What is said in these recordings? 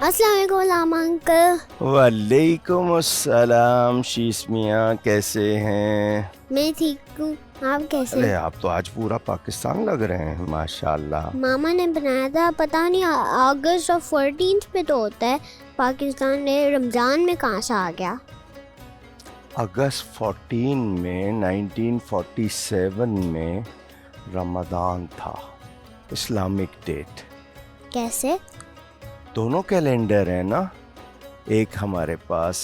السلام علیکم علامہ انکل. وعلیکم السلام شیس میاں، کیسے ہیں؟ میں ٹھیک ہوں، آپ کیسے ارے ہیں؟ آپ تو آج پورا پاکستان لگ رہے ہیں ماشاء اللہ. ماما نے بنایا تھا، پتہ نہیں اگست 14 پہ تو ہوتا ہے پاکستان ڈے، رمضان میں کہاں سے آ گیا؟ اگست 14 میں 1947 میں رمضان تھا، اسلامک ڈیٹ. کیسے؟ دونوں کیلنڈر ہیں نا، ایک ہمارے پاس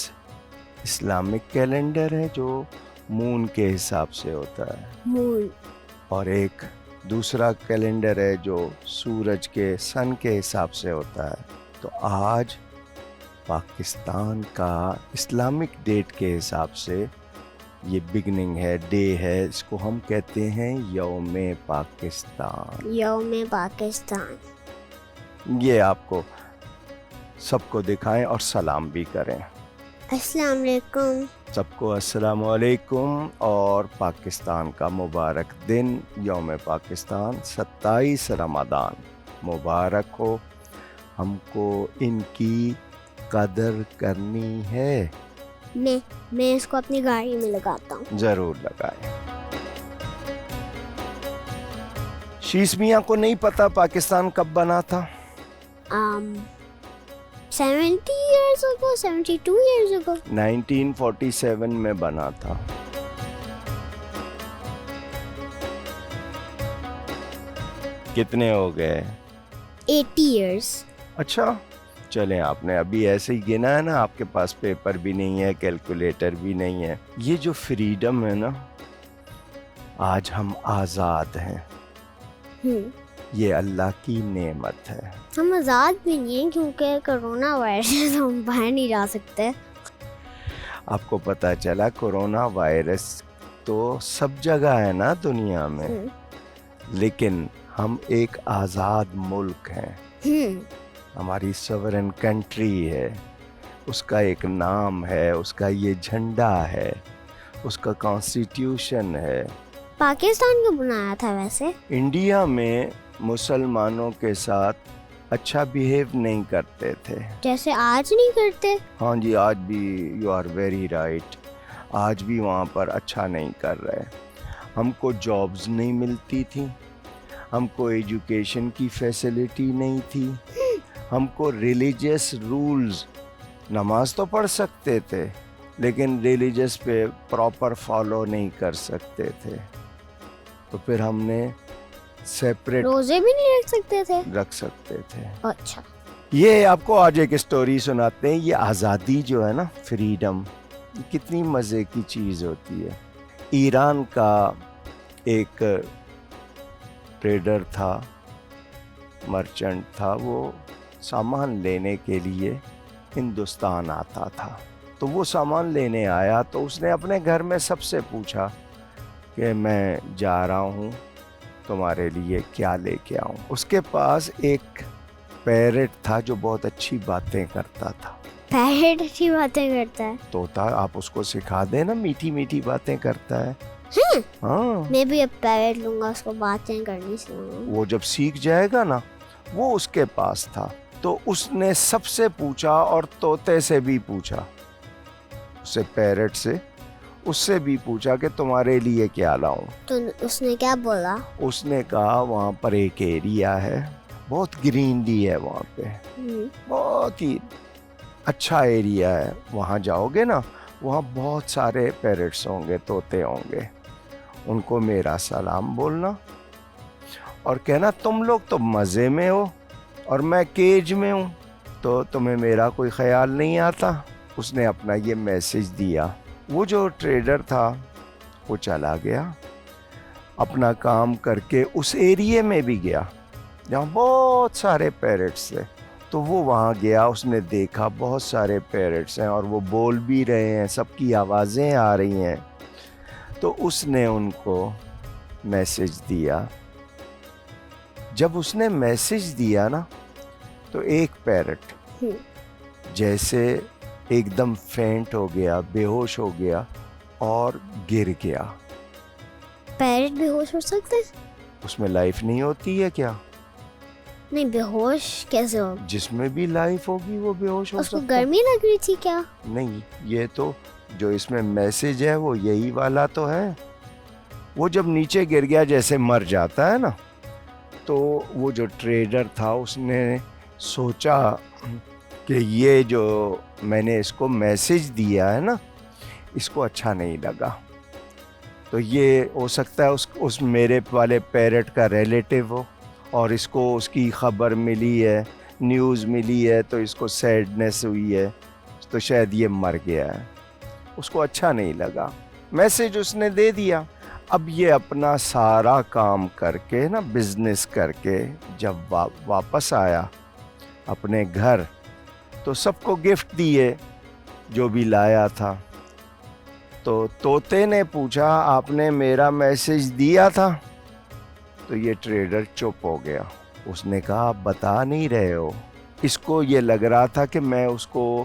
اسلامک کیلنڈر ہے جو مون کے حساب سے ہوتا ہے، مون. اور ایک دوسرا کیلنڈر ہے جو سورج کے سن کے حساب سے ہوتا ہے. تو آج پاکستان کا اسلامک ڈیٹ کے حساب سے یہ بگننگ ہے، ڈے ہے، اس کو ہم کہتے ہیں یوم پاکستان. یوم پاکستان. یہ آپ کو سب کو دکھائیں اور سلام بھی کریں. السلام علیکم. سب کو السلام علیکم اور پاکستان کا مبارک دن، یوم پاکستان 27 رمضان مبارک ہو. ہم کو ان کی قدر کرنی ہے. میں اس کو اپنی گاڑی میں لگاتا ہوں. ضرور لگائیں. شیس میاں کو نہیں پتا پاکستان کب بنا تھا؟ 70 years ago, 72 years ago. 1947 میں بنا تھا. کتنے ہو گئے؟ 80 years. اچھا چلیں، آپ نے ابھی ایسے ہی گنا ہے نا، آپ کے پاس پیپر بھی نہیں ہے، کیلکولیٹر بھی نہیں ہے. یہ جو فریڈم ہے نا، آج ہم آزاد ہیں، یہ اللہ کی نعمت ہے. ہم آزاد بھی نہیں ہیں کیونکہ کرونا وائرس سے ہم باہر نہیں جا سکتے. آپ کو پتہ چلا کرونا وائرس تو سب جگہ ہے نا دنیا میں، لیکن ہم ایک آزاد ملک ہیں. ہماری سورن کنٹری ہے، اس کا ایک نام ہے، اس کا یہ جھنڈا ہے، اس کا کانسٹیٹیوشن ہے. پاکستان کو بنایا تھا ویسے؟ انڈیا میں مسلمانوں کے ساتھ اچھا بیہیو نہیں کرتے تھے، جیسے آج نہیں کرتے. ہاں جی، آج بھی یو آر ویری رائٹ، آج بھی وہاں پر اچھا نہیں کر رہے. ہم کو جابز نہیں ملتی تھیں، ہم کو ایجوکیشن کی فیسلٹی نہیں تھی، ہم کو ریلیجیس رولز، نماز تو پڑھ سکتے تھے لیکن ریلیجیس پہ پراپر فالو نہیں کر سکتے تھے. تو پھر ہم نے سیپریٹ روزے بھی نہیں رکھ سکتے تھے. اچھا. یہ آپ کو آج ایک سٹوری سناتے ہیں. یہ آزادی جو ہے نا، فریڈم، کتنی مزے کی چیز ہوتی ہے. ایران کا ایک ٹریڈر تھا، مرچنٹ تھا، وہ سامان لینے کے لیے ہندوستان آتا تھا. تو وہ سامان لینے آیا تو اس نے اپنے گھر میں سب سے پوچھا کہ میں جا رہا ہوں، تمہارے لیے کیا لے کے آؤں. اس کے پاس ایک پیرٹ تھا جو بہت اچھی باتیں کرتا تھا. پیرٹ اچھی باتیں کرتا ہے؟ طوطا، آپ اس کو سکھا دیں نا، میٹھی میٹھی باتیں کرتا ہے. ہاں، میں بھی اب پیرٹ لوں گا، اس کو باتیں کرنی سکھاؤں. وہ جب سیکھ جائے گا نا، وہ اس کے پاس تھا تو اس نے سب سے پوچھا، اور طوطے سے بھی پوچھا، اسے پیرٹ سے، اس سے بھی پوچھا کہ تمہارے لیے کیا لاؤں. تو اس نے کیا بولا؟ اس نے کہا وہاں پر ایک ایریا ہے، بہت گرینری ہے وہاں پہ، بہت ہی اچھا ایریا ہے. وہاں جاؤ گے نا، وہاں بہت سارے پیرٹس ہوں گے، طوطے ہوں گے. ان کو میرا سلام بولنا اور کہنا تم لوگ تو مزے میں ہو اور میں کیج میں ہوں، تو تمہیں میرا کوئی خیال نہیں آتا. اس نے اپنا یہ میسج دیا. وہ جو ٹریڈر تھا وہ چلا گیا، اپنا کام کر کے اس ایریے میں بھی گیا جہاں بہت سارے پیرٹس تھے. تو وہ وہاں گیا، اس نے دیکھا بہت سارے پیرٹس ہیں اور وہ بول بھی رہے ہیں، سب کی آوازیں آ رہی ہیں. تو اس نے ان کو میسج دیا. جب اس نے میسج دیا نا، تو ایک پیرٹ جیسے ایک دم فینٹ ہو گیا، بے ہوش ہو گیا اور گر گیا. پیرٹ بے ہوش ہو سکتے؟ اس میں لائف نہیں ہوتی ہے کیا؟ نہیں بے ہوش کیسے ہو؟ جس میں بھی لائف ہوگی وہ بے ہوش ہو اس کو سکتا ہے. گرمی لگ رہی تھی کیا؟ نہیں، یہ تو جو اس میں میسج ہے وہ یہی والا تو ہے. وہ جب نیچے گر گیا جیسے مر جاتا ہے نا، تو وہ جو ٹریڈر تھا اس نے سوچا کہ یہ جو میں نے اس کو میسج دیا ہے نا اس کو اچھا نہیں لگا، تو یہ ہو سکتا ہے اس میرے والے پیرٹ کا ریلیٹیو ہو اور اس کو اس کی خبر ملی ہے، نیوز ملی ہے، تو اس کو سیڈنس ہوئی ہے، تو شاید یہ مر گیا ہے. اس کو اچھا نہیں لگا، میسج اس نے دے دیا. اب یہ اپنا سارا کام کر کے نا، بزنس کر کے جب واپس آیا اپنے گھر تو سب کو گفٹ دیے جو بھی لایا تھا. تو طوطے نے پوچھا آپ نے میرا میسج دیا تھا؟ تو یہ ٹریڈر چپ ہو گیا. اس نے کہا آپ بتا نہیں رہے ہو. اس کو یہ لگ رہا تھا کہ میں اس کو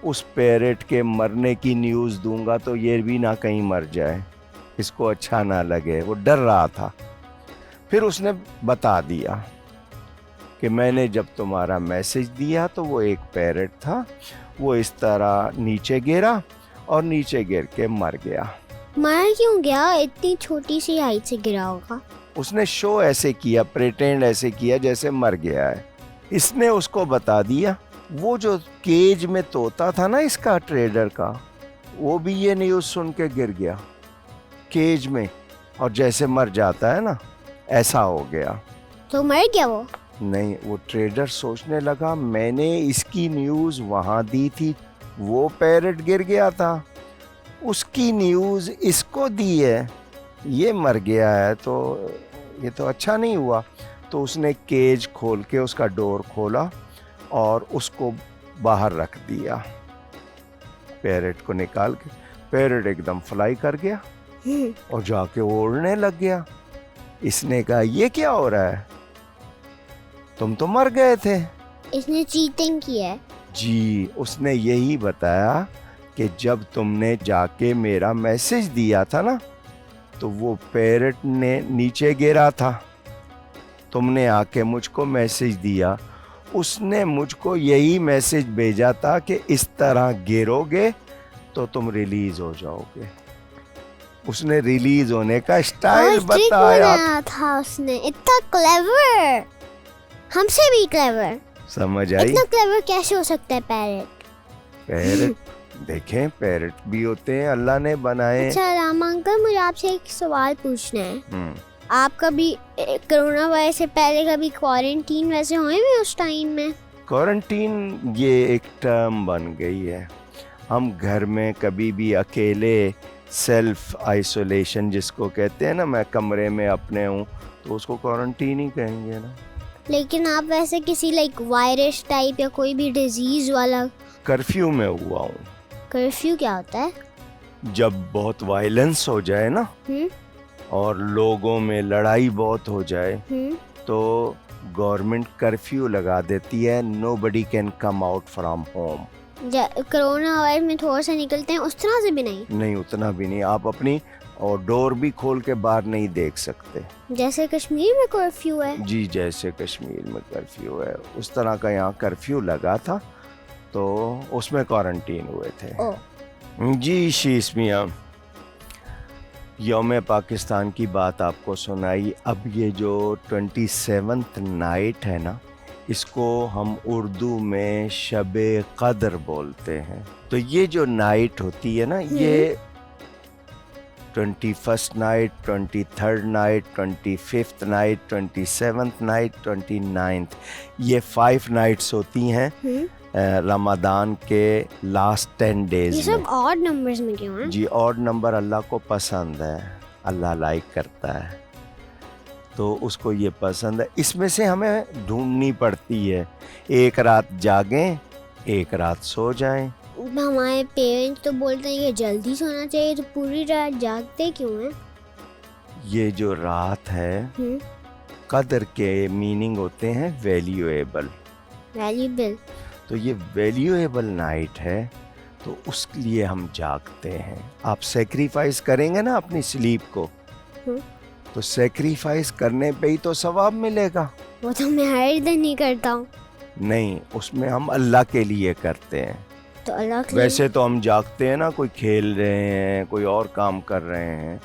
اس پیرٹ کے مرنے کی نیوز دوں گا تو یہ بھی نہ کہیں مر جائے، اس کو اچھا نہ لگے، وہ ڈر رہا تھا. پھر اس نے بتا دیا کہ میں نے جب تمہارا میسج دیا تو وہ ایک پیرٹ تھا، وہ اس طرح نیچے گرا اور نیچے گر کے مر گیا. مر کیوں گیا؟ اتنی چھوٹی سی ہائٹ سے گرا ہوگا. اس نے شو ایسے کیا، پریٹینڈ ایسے کیا جیسے مر گیا ہے. اس نے اس کو بتا دیا. وہ جو کیج میں طوطا تھا نا اس کا ٹریڈر کا، وہ بھی یہ نیوز سن کے گر گیا کیج میں، اور جیسے مر جاتا ہے نا ایسا ہو گیا. تو مر گیا وہ؟ نہیں، وہ ٹریڈر سوچنے لگا میں نے اس کی نیوز وہاں دی تھی، وہ پیرٹ گر گیا تھا، اس کی نیوز اس کو دی ہے، یہ مر گیا ہے، تو یہ تو اچھا نہیں ہوا. تو اس نے کیج کھول کے اس کا ڈور کھولا اور اس کو باہر رکھ دیا، پیرٹ کو نکال کے. پیرٹ ایک دم فلائی کر گیا اور جا کے اڑنے لگ گیا. اس نے کہا یہ کیا ہو رہا ہے، تم تو مر گئے تھے. اس نے چیٹنگ کی ہے. جی، اس نے یہی بتایا کہ جب تم نے جا کے میرا میسج دیا تھا نا تو وہ پیرٹ نے نیچے گرا تھا، تم نے آ کے مجھ کو میسج دیا. اس نے مجھ کو یہی میسج بھیجا تھا کہ اس طرح گرو گے تو تم ریلیز ہو جاؤ گے. اس نے ریلیز ہونے کا اسٹائل بتایا تھا. اس نے اتنا کلیور، ہم سے بھی کلیور. سمجھ آئی؟ اتنا کلیور کیسے ہو سکتا ہے پیرٹ؟ پیرٹ دیکھیں، پیرٹ بھی ہوتے ہیں، اللہ نے بنائے. اچھا راما انکل، مجھے آپ سے ایک سوال پوچھنا ہے. آپ کبھی کرونا وائرس سے پہلے کبھی کوارنٹین ویسے ہوئے ہوئے اس ٹائم میں؟ کوارنٹین یہ ایک ٹرم بن گئی ہے. ہم گھر میں کبھی بھی اکیلے، سیلف آئسولیشن جس کو کہتے ہیں نا، میں کمرے میں اپنے ہوں تو اس کو کوارنٹین ہی کہیں گے نا. لیکن آپ ویسے کسی لائک وائرس ٹائپ یا کوئی بھی ڈیزیز والا؟ کرفیو میں ہوا ہوں. کرفیو کیا ہوتا ہے؟ جب بہت وائلنس ہو جائے نا اور لوگوں میں لڑائی بہت ہو جائے تو گورنمنٹ کرفیو لگا دیتی ہے، nobody can come out from home. Corona virus میں تھوڑا سا نکلتے ہیں اس طرح سے بھی نہیں؟ اتنا بھی نہیں. آپ اپنی اور ڈور بھی کھول کے باہر نہیں دیکھ سکتے. جیسے کشمیر میں کرفیو ہے؟ جی، جیسے کشمیر میں کرفیو ہے اس طرح کا یہاں کرفیو لگا تھا تو اس میں کوارنٹین ہوئے تھے. جی شیش میاں، یوم پاکستان کی بات آپ کو سنائی. اب یہ جو 27th نائٹ ہے نا، اس کو ہم اردو میں شب قدر بولتے ہیں. تو یہ جو نائٹ ہوتی ہے نا، یہ 21st night, 23rd night, 25th night, 27th night, 29th، یہ 5 نائٹس ہوتی ہیں رمضان کے لاسٹ 10 ڈیز میں. یہ سب آڈ نمبرز میں کیوں ہیں؟ جی، آڈ نمبر اللہ کو پسند ہے، اللہ لائک کرتا ہے تو اس کو یہ پسند ہے. اس میں سے ہمیں ڈھونڈنی پڑتی ہے، ایک رات جاگیں، ایک رات سو جائیں. ہمارے پیرنٹس تو بولتے ہیں کہ جلدی سونا چاہیے، تو پوری رات جاگتے کیوں ہیں؟ یہ جو رات ہے قدر کے میننگ ہوتے ہیں ویلیویبل. تو یہ ویلیویبل نائٹ ہے تو اس لیے ہم جاگتے ہیں. آپ سیکریفائز کریں گے نا اپنی سلیپ کو تو سیکریفائز کرنے پہ ہی تو ثواب ملے گا. وہ تو میں ہر دن ہی کرتا ہوں. نہیں, اس میں ہم اللہ کے لیے کرتے ہیں. تو اللہ کے ویسے تو ہم جاگتے ہیں نا, کوئی کھیل رہے ہیں, کوئی اور کام کر رہے ہیں,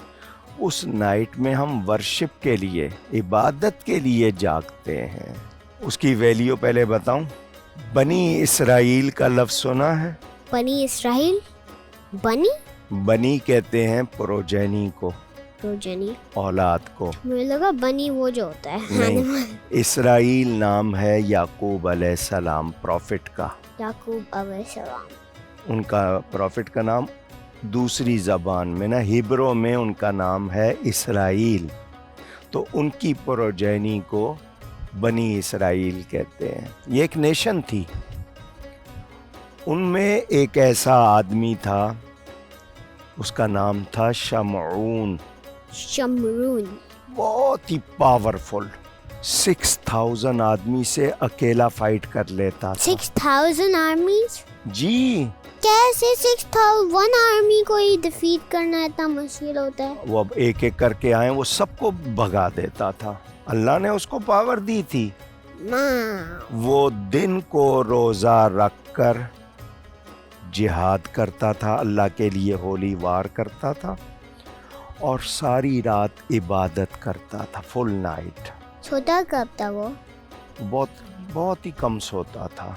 اس نائٹ میں ہم ورشپ کے لیے, عبادت کے لیے جاگتے ہیں. اس کی ویلیو پہلے بتاؤں. بنی اسرائیل کا لفظ سنا ہے؟ بنی اسرائیل, بنی کہتے ہیں پروجینی کو, پروجنی. اولاد کو. مجھے لگا بنی وہ جو ہوتا ہے. نہیں, اسرائیل نام ہے یعقوب علیہ السلام, پروفٹ کا. یعقوب علیہ السلام. ان کا پروفٹ کا نام دوسری زبان میں نا, ہیبرو میں ان کا نام ہے اسرائیل. تو ان کی پروجینی کو بنی اسرائیل کہتے ہیں. یہ ایک نیشن تھی. ان میں ایک ایسا آدمی تھا, اس کا نام تھا شمعون. شمرون. بہت ہی پاورفل, 6000 آدمی سے اکیلا فائٹ کر لیتا تھا. 6000 آرمیز. جی, کیسے 6001 آرمی کو ہی ڈیفیٹ کرنا اتنا مشکل ہوتا ہے؟ وہ اب ایک ایک کر کے آئے, وہ سب کو بھگا دیتا تھا. اللہ نے اس کو پاور دی تھی. وہ دن کو روزہ رکھ کر جہاد کرتا تھا, اللہ کے لیے ہولی وار کرتا تھا, اور ساری رات عبادت کرتا تھا, فل نائٹ. سوتا کب تھا وہ؟ بہت ہی کم سوتا تھا.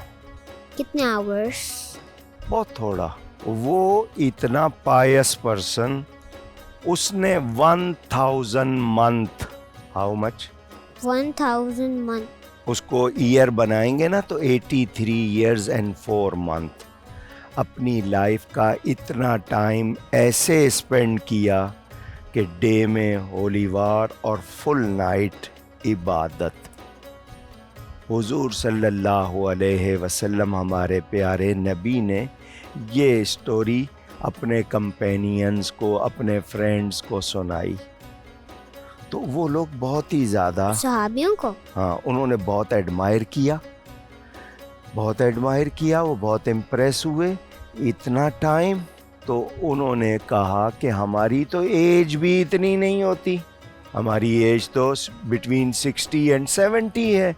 کتنے آورس؟ بہت تھوڑا. وہ اتنا پائس پرسن, اس نے 1000 منتھ, ہاؤ مچ؟ 1000 منتھ. اس کو ایئر بنائیں گے نا تو 83 years and 4 months اپنی لائف کا اتنا ٹائم ایسے اسپینڈ کیا کہ ڈے میں ہولی وار اور فل نائٹ عبادت. حضور صلی اللہ علیہ وسلم ہمارے پیارے نبی نے یہ اسٹوری اپنے کمپینینز کو, اپنے فرینڈز کو سنائی. تو وہ لوگ بہت ہی زیادہ, صحابیوں کو, ہاں, انہوں نے بہت ایڈمائر کیا, وہ بہت امپریس ہوئے. اتنا ٹائم, تو انہوں نے کہا کہ ہماری تو ایج بھی اتنی نہیں ہوتی, ہماری ایج تو بٹوین 60 and 70 ہے,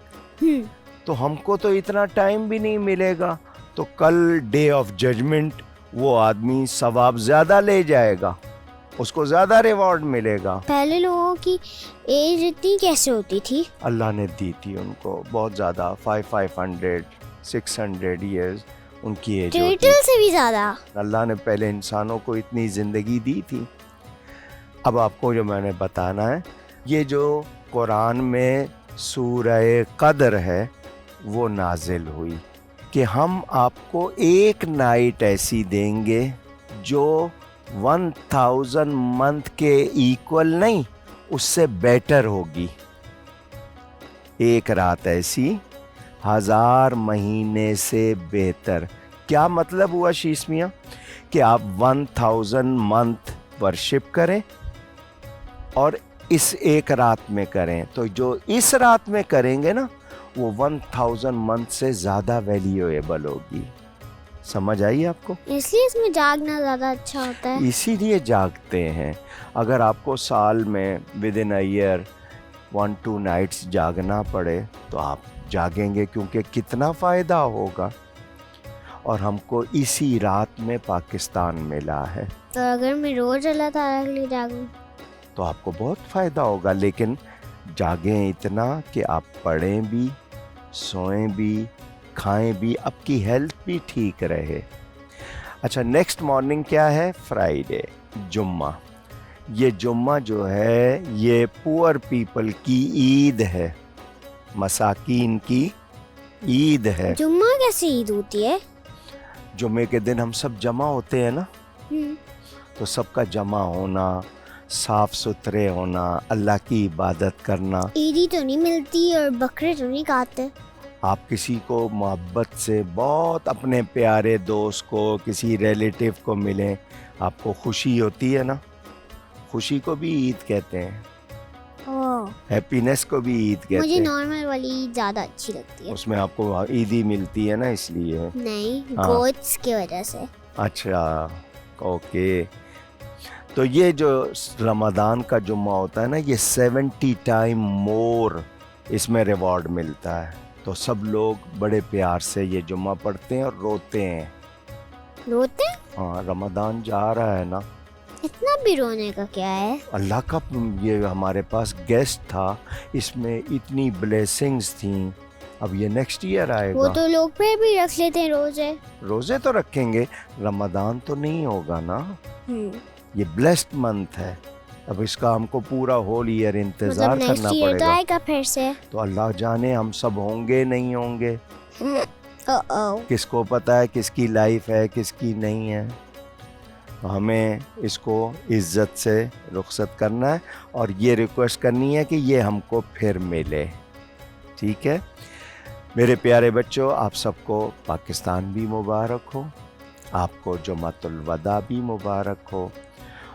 تو ہم کو تو اتنا ٹائم بھی نہیں ملے گا. تو کل ڈے آف ججمنٹ وہ آدمی ثواب زیادہ لے جائے گا, اس کو زیادہ ریوارڈ ملے گا. پہلے لوگوں کی ایج اتنی کیسے ہوتی تھی؟ اللہ نے دی تھی ان کو بہت زیادہ, 500 600 years ان کی ایج ہوتی. ٹرٹل سے بھی زیادہ اللہ نے پہلے انسانوں کو اتنی زندگی دی تھی. اب آپ کو جو میں نے بتانا ہے, یہ جو قرآن میں سورہ قدر ہے وہ نازل ہوئی کہ ہم آپ کو ایک نائٹ ایسی دیں گے جو 1000 منتھ کے ایکول نہیں, اس سے بیٹر ہوگی. ایک رات ایسی 1000 مہینے سے بہتر. کیا مطلب ہوا شیش میاں؟ کہ آپ 1000 منتھ ورشپ کریں اور اس ایک رات میں کریں, تو جو اس رات میں کریں گے نا وہ 1000 منتھ سے زیادہ ویلیویبل ہوگی. سمجھ آئی آپ کو؟ اس لیے اس میں جاگنا زیادہ اچھا ہوتا ہے. اسی لیے جاگتے ہیں. اگر آپ کو سال میں within a year 1-2 nights جاگنا پڑے تو آپ جاگیں گے, کیونکہ کتنا فائدہ ہوگا. اور ہم کو اسی رات میں پاکستان ملا ہے. تو اگر میں روز اللہ تعالیٰ کے لیے جاگوں تو آپ کو بہت فائدہ ہوگا. لیکن جاگیں اتنا کہ آپ پڑھیں بھی, سوئیں بھی, کھائیں بھی, آپ کی ہیلتھ بھی ٹھیک رہے. اچھا, نیکسٹ مارننگ کیا ہے؟ فرائیڈے, جمعہ. یہ جمعہ جو ہے یہ پور پیپل کی عید ہے, مساکین کی عید ہے. جمعہ کیسے عید ہوتی ہے؟ جمعے کے دن ہم سب جمع ہوتے ہیں نا, تو سب کا جمع ہونا, صاف ستھرے ہونا, اللہ کی عبادت کرنا. عیدی تو نہیں ملتی اور بکرے تو نہیں کھاتے. آپ کسی کو محبت سے بہت اپنے پیارے دوست کو, کسی ریلیٹیو کو ملیں, آپ کو خوشی ہوتی ہے نا, خوشی کو بھی عید کہتے ہیں, ہیپینس کو بھی عید کہتے ہیں. مجھے نارمل والی عید زیادہ اچھی لگتی ہے. اس میں آپ کو عیدی ملتی ہے نا, اس لیے. نہیں, گوٹس کی وجہ سے. اچھا, اوکے. تو یہ جو رمضان کا جمعہ ہوتا ہے نا, یہ 70 ٹائم مور اس میں ریوارڈ ملتا ہے. تو سب لوگ بڑے پیار سے یہ جمعہ پڑھتے ہیں اور روتے ہیں. روتے؟ ہاں رمضان جا رہا ہے نا. اتنا بھی رونے کا کیا ہے؟ اللہ کا یہ ہمارے پاس گیسٹ تھا, اس میں اتنی بلیسنگز تھیں. اب یہ نیکسٹ ایئر آئے وہ گا. تو لوگ پھر بھی رکھ لیتے ہیں روزے. روزے تو رکھیں گے, رمضان تو نہیں ہوگا نا. یہ بلیسڈ منتھ ہے. اب اس کا ہم کو پورا ہول ایئر انتظار مطلب کرنا نیکسٹ ایئر پڑے تو گا. آئے گا پھر سے. تو اللہ جانے ہم سب ہوں گے نہیں ہوں گے. کس کو پتا ہے کس کی لائف ہے کس کی نہیں ہے. ہمیں اس کو عزت سے رخصت کرنا ہے اور یہ ریکویسٹ کرنی ہے کہ یہ ہم کو پھر ملے. ٹھیک ہے میرے پیارے بچوں, آپ سب کو پاکستان بھی مبارک ہو, آپ کو جمعۃ الوداع بھی مبارک ہو,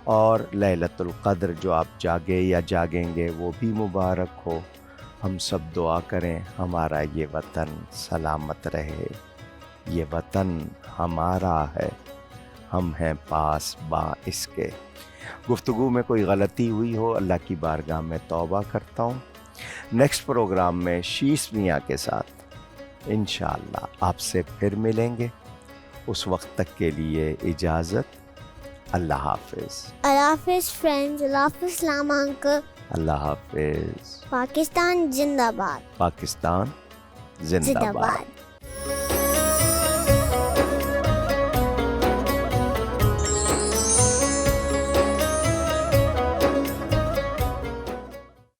اور لیلۃ القدر جو آپ جاگے یا جاگیں گے وہ بھی مبارک ہو. ہم سب دعا کریں ہمارا یہ وطن سلامت رہے. یہ وطن ہمارا ہے, ہم ہیں پاس با اس کے. گفتگو میں کوئی غلطی ہوئی ہو اللہ کی بارگاہ میں توبہ کرتا ہوں. نیکسٹ پروگرام میں شیش میاں کے ساتھ انشاءاللہ آپ سے پھر ملیں گے. اس وقت تک کے لیے اجازت. اللہ حافظ. اللہ حافظ فرینڈز. اللہ حافظ سلام انکل. اللہ حافظ. پاکستان زندہ باد. پاکستان زندہ باد.